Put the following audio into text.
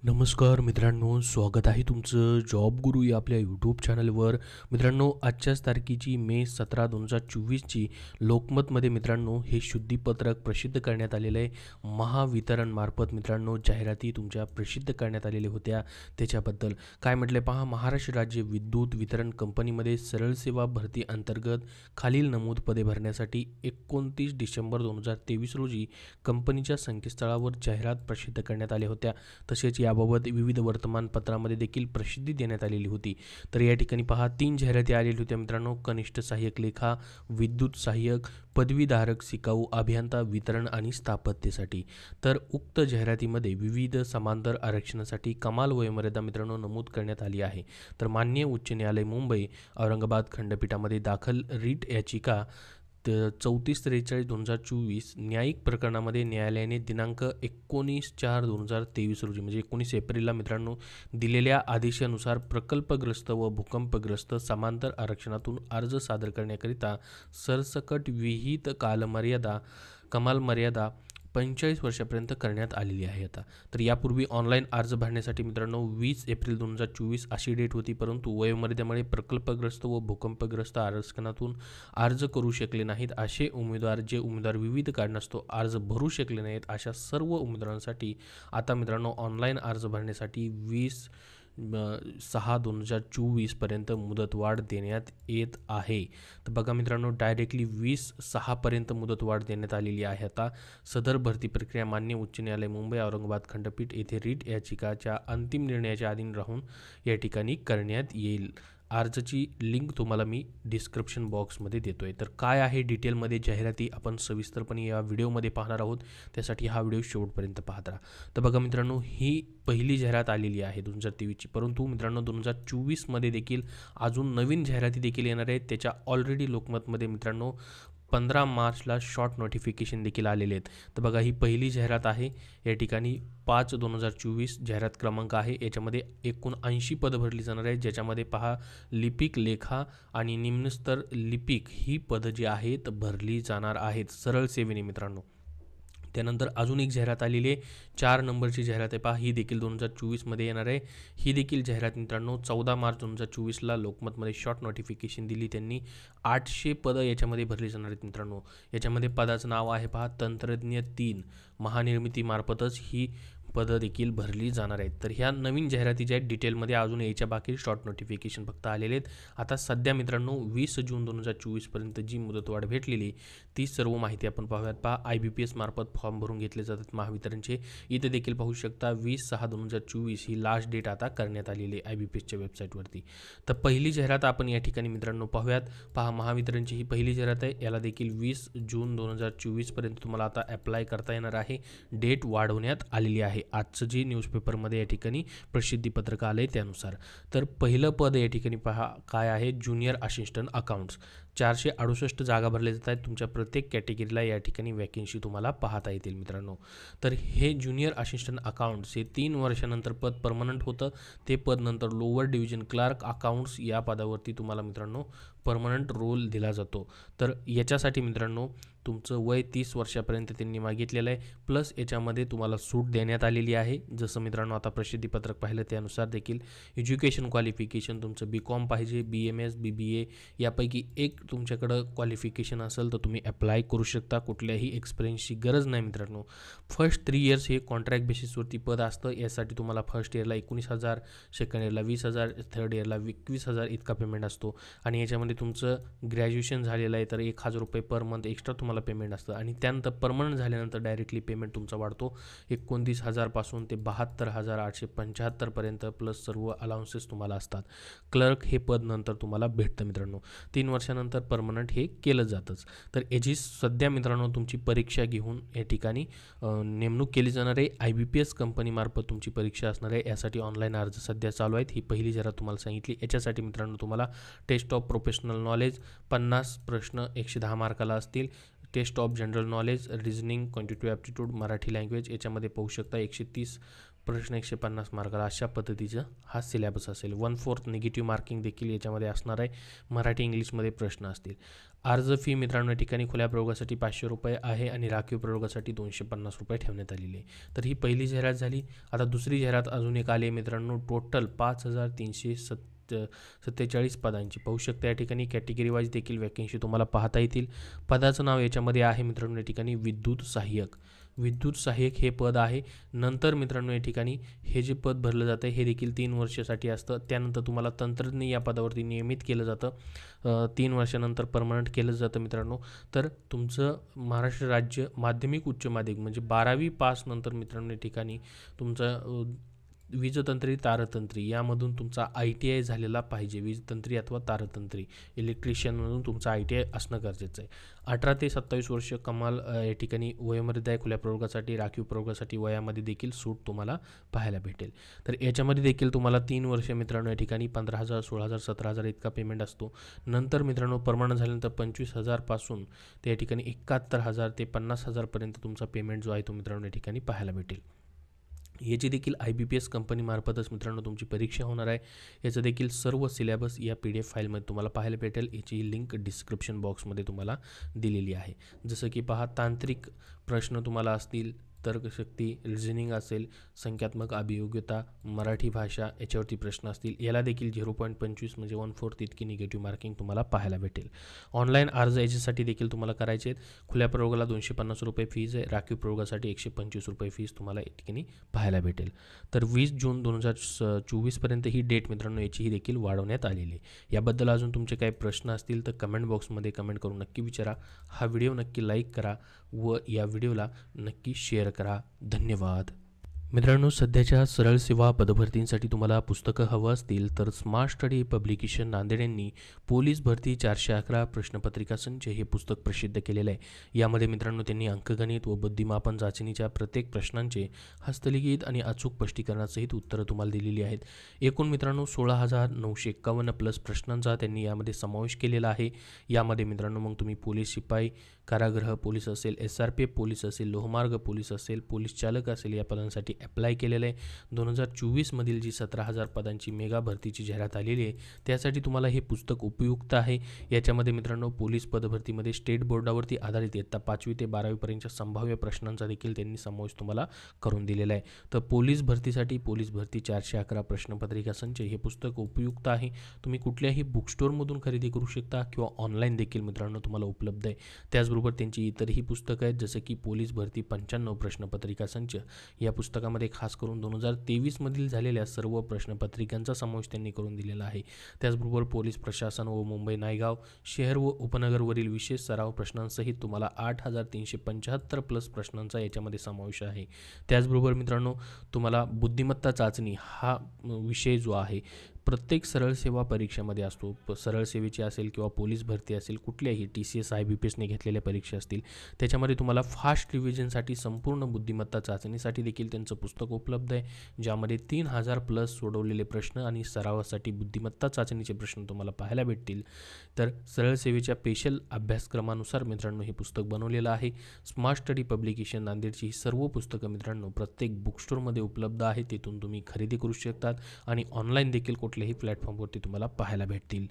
नमस्कार मित्रांनो, स्वागत आहे तुमचं जॉब गुरु या आपल्या यूट्यूब चॅनलवर. मित्रांनो, आजच्याच तारखेची मे 17, 2024ची लोकमतमध्ये मित्रांनो हे शुद्धीपत्रक प्रसिद्ध करण्यात आलेलं आहे. महावितरणमार्फत मित्रांनो जाहिराती तुमच्या प्रसिद्ध करण्यात आलेल्या होत्या. त्याच्याबद्दल काय म्हटले पहा. महाराष्ट्र राज्य विद्युत वितरण कंपनीमध्ये सरळ सेवा भरती अंतर्गत खालील नमूद पदे भरण्यासाठी 29 डिसेंबर 2023 रोजी कंपनीच्या संकेतस्थळावर जाहिरात प्रसिद्ध करण्यात आल्या होत्या. तसेच याबाबत विविध वर्तमानपत्रामध्ये देखील प्रसिद्धी देण्यात आलेली होती. तर या ठिकाणी पहा 3 जाहिराती आलेल्या होत्या मित्रांनो. कनिष्ठ सहाय्यक लेखा, विद्युत सहाय्यक, पदवीधारक शिकाऊ अभियंता वितरण आणि स्थापत्यसाठी. तर उक्त जाहिरातीमध्ये विविध समांतर आरक्षणासाठी कमाल वयोमर्यादा मित्रांनो नमूद करण्यात आली आहे. तर माननीय उच्च न्यायालय मुंबई औरंगाबाद खंडपीठामध्ये दाखल रीट याचिका 3443/2024 न्यायिक प्रकरणामध्ये न्यायालयाने दिनांक 19/4/2023 रोजी म्हणजे 19 एप्रिलला मित्रांनो दिलेल्या आदेशानुसार प्रकल्पग्रस्त व भूकंपग्रस्त समांतर आरक्षणातून अर्ज सादर करण्याकरिता सरसकट विहित कमाल मर्यादा 45 वर्षापर्यंत करण्यात आलेली आहे. आता तर यापूर्वी ऑनलाईन अर्ज भरण्यासाठी मित्रांनो 20 एप्रिल 2024 अशी डेट होती, परंतु वयोमर्यादेमुळे प्रकल्पग्रस्त व भूकंपग्रस्त आरक्षणातून अर्ज करू शकले नाहीत असे उमेदवार विविध कारणास्तव अर्ज भरू शकले नाहीत अशा सर्व उमेदवारांसाठी आता मित्रांनो ऑनलाईन अर्ज भरण्यासाठी 20/6/2024 पर्यंत मुदतवाढ देण्यात येत आहे. तर बघा मित्रांनो डायरेक्टली 20/6 पर्यंत मुदतवाढ देण्यात आलेली आहे. आता सदर भरती प्रक्रिया मान्य उच्च न्यायालय मुंबई औरंगाबाद खंडपीठ येथे रीट याचिकाच्या अंतिम निर्णयाच्या अधीन राहून या ठिकाणी करण्यात येईल. अर्जची लिंक तुम्हाला मी डिस्क्रिप्शन बॉक्समध्ये देतो आहे. तर काय आहे डिटेलमध्ये जाहिराती आपण सविस्तरपणे या व्हिडिओमध्ये पाहणार आहोत. त्यासाठी हा व्हिडिओ शेवटपर्यंत पाहत राहा. तर बघा मित्रांनो ही पहिली जाहिरात आलेली आहे 2023ची, परंतु मित्रांनो 2024मध्ये देखील अजून नवीन जाहिराती देखील येणार आहेत. त्याच्या ऑलरेडी लोकमतमध्ये मित्रांनो 15 मार्चला शॉर्ट नोटिफिकेशन देखील आलेले आहेत. तर बघा ही पहिली जाहिरात आहे. या ठिकाणी 5/2024 जाहिरात क्रमांक आहे. याच्यामध्ये एकूण 80 पदं भरली जाणार आहेत, ज्याच्यामध्ये पहा लिपिक लेखा आणि निम्नस्तर लिपिक ही पदं जी आहेत भरली जाणार आहेत सरळ सेवेने मित्रांनो. त्यानंतर अजून एक जाहिरात आलेली आहे, 4 नंबरची जाहिरात आहे पहा. ही देखील 2024मध्ये येणार आहे. ही देखील जाहिरात मित्रांनो 14 मार्च 2024ला लोकमतमध्ये शॉर्ट नोटिफिकेशन दिली त्यांनी. 800 पदं याच्यामध्ये भरली जाणार आहेत मित्रांनो. याच्यामध्ये पदाचं नाव आहे पहा तंत्रज्ञ 3. महानिर्मितीमार्फतच ही पदं देखील भरली जाणार आहेत. तर ह्या नवीन जाहिराती ज्या आहेत डिटेलमध्ये अजून यायच्या बाकी, शॉर्ट नोटिफिकेशन फक्त आलेले आहेत. आता सध्या मित्रांनो 20 जून 2024पर्यंत जी मुदतवाढ भेटलेली ती सर्व माहिती आपण पाहूयात. पहा IBPS मार्फत फॉर्म भरून घेतले जातात महावितरणचे. इथे देखील पाहू शकता 20/6/2024 ही लास्ट डेट आता करण्यात आलेली आहे IBPSच्या वेबसाईटवरती. तर पहिली जाहिरात आपण या ठिकाणी मित्रांनो पाहूयात. पहा महावितरणची ही पहिली जाहिरात आहे. याला देखील 20 जून 2024पर्यंत तुम्हाला आता अप्लाय करता येणार आहे. डेट वाढवण्यात आलेली आहे आजचं जे न्यूजपेपरमध्ये या ठिकाणी प्रसिद्धीपत्रक आलं आहे त्यानुसार. तर पहिलं पद या ठिकाणी पहा काय आहे, ज्युनियर असिस्टंट अकाउंट्स. 468 जागा भरल्या जात आहेत. तुमच्या प्रत्येक कॅटेगरीला या ठिकाणी वॅकेन्सी तुम्हाला पाहता येतील मित्रांनो. तर हे ज्युनियर असिस्टंट अकाउंट्स हे 3 वर्षानंतर पद परमनंट होतं. ते पद नंतर लोअर डिव्हिजन क्लार्क अकाउंट्स या पदावरती तुम्हाला मित्रांनो परमनंट रोल दिला जातो. तर याच्यासाठी मित्रांनो तुमचं वय 30 वर्षापर्यंत त्यांनी मागितलेलं आहे. प्लस याच्यामध्ये तुम्हाला सूट देण्यात आलेली आहे. जसं मित्रांनो आता प्रसिद्धीपत्रक पाहिलं त्यानुसार देखील एज्युकेशन क्वालिफिकेशन तुमचं BCom पाहिजे, BMS BBA यापैकी एक तुमच्याकडं क्वालिफिकेशन असेल तर तुम्ही अप्लाय करू शकता. कुठल्याही एक्सपिरियन्सची गरज नाही मित्रांनो. फर्स्ट 3 इयर्स हे कॉन्ट्रॅक्ट बेसिसवरती पद असतं. यासाठी तुम्हाला फर्स्ट इयरला 19,000, सेकंड इयरला 20,000, थर्ड इयरला 21,000 इतका पेमेंट असतो. आणि याच्यामध्ये तुमचं ग्रॅज्युएशन झालेलं आहे तर 1,000 रुपये पर मंथ एक्स्ट्रा तुम्हाला पेमेंट असतं. आणि त्यानंतर परमनंट झाल्यानंतर डायरेक्टली पेमेंट तुमचा वाढतो 29,000 पासून ते 72,875 पर्यंत, प्लस सर्व अलाउन्सेस तुम्हाला असतात. क्लर्क हे पद नंतर तुम्हाला भेटतं मित्रांनो. 3 वर्षानंतर परमनंट हे केलं जातंच. तर याची सध्या मित्रांनो तुमची परीक्षा घेऊन या ठिकाणी नेमणूक केली जाणार आहे. IBPS कंपनीमार्फत तुमची परीक्षा असणार आहे. यासाठी ऑनलाईन अर्ज सध्या चालू आहेत. ही पहिली जरा तुम्हाला सांगितली. याच्यासाठी मित्रांनो तुम्हाला टेस्ट ऑफ प्रोफेशनल नॉलेज 50 प्रश्न 110 मार्काला असतील. Test of general knowledge, reasoning, quantitative aptitude, Marathi language याच्यामध्ये पाहू शकता 130 प्रश्न 150 मार्काला, अशा पद्धतीचं हा सिलेबस असेल. 1/4 निगेटिव्ह मार्किंग देखील याच्यामध्ये असणार आहे. मराठी इंग्लिशमध्ये प्रश्न असतील. अर्ज फी मित्रांनो या ठिकाणी खुल्या प्रयोगासाठी 500 रुपये आहे आणि राखीव प्रयोगासाठी 250 रुपये ठेवण्यात आलेले आहे. तर ही पहिली जाहिरात झाली. आता दुसरी जाहिरात अजून एक आली आहे मित्रांनो. टोटल 5347 पदांची पाहू शकता. या ठिकाणी कॅटेगरी वाईज देखील वॅकेन्सी तुम्हाला पाहता येतील. पदाचं नाव याच्यामध्ये आहे मित्रांनो या ठिकाणी विद्युत सहाय्यक. विद्युत सहाय्यक हे पद आहे. नंतर मित्रांनो या ठिकाणी हे जे पद भरलं जातं हे देखील 3 वर्षासाठी असतं. त्यानंतर तुम्हाला तंत्रज्ञ या पदावरती नियमित केलं जातं. 3 वर्षानंतर परमनंट केलं जातं मित्रांनो. तर तुमचं महाराष्ट्र राज्य माध्यमिक उच्च माध्यमिक म्हणजे 12वी पास नंतर मित्रांनो या ठिकाणी तुमचं वीजतंत्री तारतंत्री यामधून तुमचा ITI झालेला पाहिजे. वीजतंत्री अथवा तारतंत्री इलेक्ट्रिशियनमधून तुमचा ITI असणं गरजेचं आहे. 18 ते 27 वर्ष कमाल या ठिकाणी वयोमर्यादा आहे. खुल्या प्रयोगासाठी राखीव प्रयोगासाठी वयामध्ये देखील सूट तुम्हाला पाहायला भेटेल. तर याच्यामध्ये देखील तुम्हाला 3 वर्ष मित्रांनो या ठिकाणी 15,000 16,000 17,000 इतका पेमेंट असतो. नंतर मित्रांनो परमनंट झाल्यानंतर 25,000 पासून ते या ठिकाणी 71,000 ते 50,000 पर्यंत तुमचा पेमेंट जो आहे तो मित्रांनो या ठिकाणी पाहायला भेटेल. याची देखील IBPS कंपनीमार्फतच मित्रांनो तुमची परीक्षा होणार आहे. याचं देखील सर्व सिलेबस या PDF फाईलमध्ये तुम्हाला पाहायला भेटेल. याची लिंक डिस्क्रिप्शन बॉक्समध्ये तुम्हाला दिलेली आहे. जसं की पहा, तांत्रिक प्रश्न तुम्हाला असतील, तर्कशक्ती, रिझनिंग असेल, संख्यात्मक अभियोग्यता, मराठी भाषा याच्यावरती प्रश्न असतील. याला देखील 0.25 म्हणजे 1/4 इतकी निगेटिव्ह मार्किंग तुम्हाला पाहायला भेटेल. ऑनलाईन अर्ज याच्यासाठी देखील तुम्हाला करायचे आहेत. खुल्या प्रयोगाला 250 रुपये फीज आहे. राखीव प्रयोगासाठी 125 रुपये फीज तुम्हाला या ठिकाणी पाहायला भेटेल. तर 20 जून 2024 पर्यंत ही डेट मित्रांनो याचीही देखील वाढवण्यात आलेली आहे. याबद्दल अजून तुमचे काही प्रश्न असतील तर कमेंट बॉक्समध्ये कमेंट करून नक्की विचारा. हा व्हिडिओ नक्की लाईक करा व या व्हिडिओला नक्की शेअर करा. धन्यवाद. मित्रांनो, सध्याच्या सरळ सेवा पदभरतींसाठी तुम्हाला पुस्तकं हवं असतील तर स्मार्ट स्टडी पब्लिकेशन नांदेड यांनी पोलीस भरती 411 प्रश्नपत्रिका संच हे पुस्तक प्रसिद्ध केलेलं आहे. यामध्ये मित्रांनो त्यांनी अंकगणित व बुद्धिमापन चाचणीच्या प्रत्येक प्रश्नांचे हस्तलिखित आणि अचूक स्पष्टीकरणासहित उत्तरं तुम्हाला दिलेली आहेत. एकूण मित्रांनो 16,951 प्लस प्रश्नांचा त्यांनी यामध्ये समावेश केलेला आहे. यामध्ये मित्रांनो मग तुम्ही पोलीस शिपाई, कारागृह पोलीस असेल, SRPF पोलीस असेल, लोहमार्ग पोलीस असेल, पोलीस चालक असेल या पदांसाठी अप्लाय केलेलं आहे. 2024 मधील जी 17,000 पदांची मेगा भरतीची जाहिरात आलेली आहे त्यासाठी तुम्हाला हे पुस्तक उपयुक्त आहे. याच्यामध्ये मित्रांनो पोलीस पदभरतीमध्ये स्टेट बोर्डावरती आधारित इयत्ता 5वी ते 12वी पर्यंतच्या संभाव्य प्रश्नांचा देखील त्यांनी समावेश तुम्हाला करून दिलेला आहे. तर पोलीस भरतीसाठी पोलीस भरती 411 प्रश्नपत्रिका संच हे पुस्तक उपयुक्त आहे. तुम्ही कुठल्याही बुक स्टोअरमधून खरेदी करू शकता किंवा ऑनलाईन देखील मित्रांनो तुम्हाला उपलब्ध आहे. त्याचबरोबर त्यांची इतरही पुस्तकं आहेत जसं की पोलीस भरती 95 प्रश्नपत्रिका संच. या पुस्तकामध्ये खास करून 2023 मधील झालेल्या सर्व प्रश्नपत्रिकांचा समावेश त्यांनी करून दिलेला आहे. त्याचबरोबर पोलीस प्रशासन व मुंबई नायगाव शहर व उपनगरवरील विशेष सराव प्रश्नांसहित तुम्हाला 8,375 प्लस प्रश्नांचा याच्यामध्ये समावेश आहे. त्याचबरोबर मित्रांनो तुम्हाला बुद्धिमत्ता चाचणी हा विषय जो आहे प्रत्येक सरळ सेवा परीक्षेमध्ये असतो. सरळ सेवेची असेल किंवा पोलीस भरती असेल, कुठल्याही TCS IBPSने घेतलेल्या परीक्षा असतील त्याच्यामध्ये तुम्हाला फास्ट रिव्हिजनसाठी संपूर्ण बुद्धिमत्ता चाचणीसाठी देखील त्यांचं पुस्तक उपलब्ध आहे. ज्यामध्ये 3,000 प्लस सोडवलेले प्रश्न आणि सरावासाठी बुद्धिमत्ता चाचणीचे प्रश्न तुम्हाला पाहायला भेटतील. तर सरळ सेवेच्या स्पेशल अभ्यासक्रमानुसार मित्रांनो हे पुस्तक बनवलेलं आहे. स्मार्ट स्टडी पब्लिकेशन नांदेडची ही सर्व पुस्तकं मित्रांनो प्रत्येक बुक स्टोअरमध्ये उपलब्ध आहे. तिथून तुम्ही खरेदी करू शकतात आणि ऑनलाईन देखील कुठल्याही प्लॅटफॉर्मवरती तुम्हाला पाहायला भेटतील.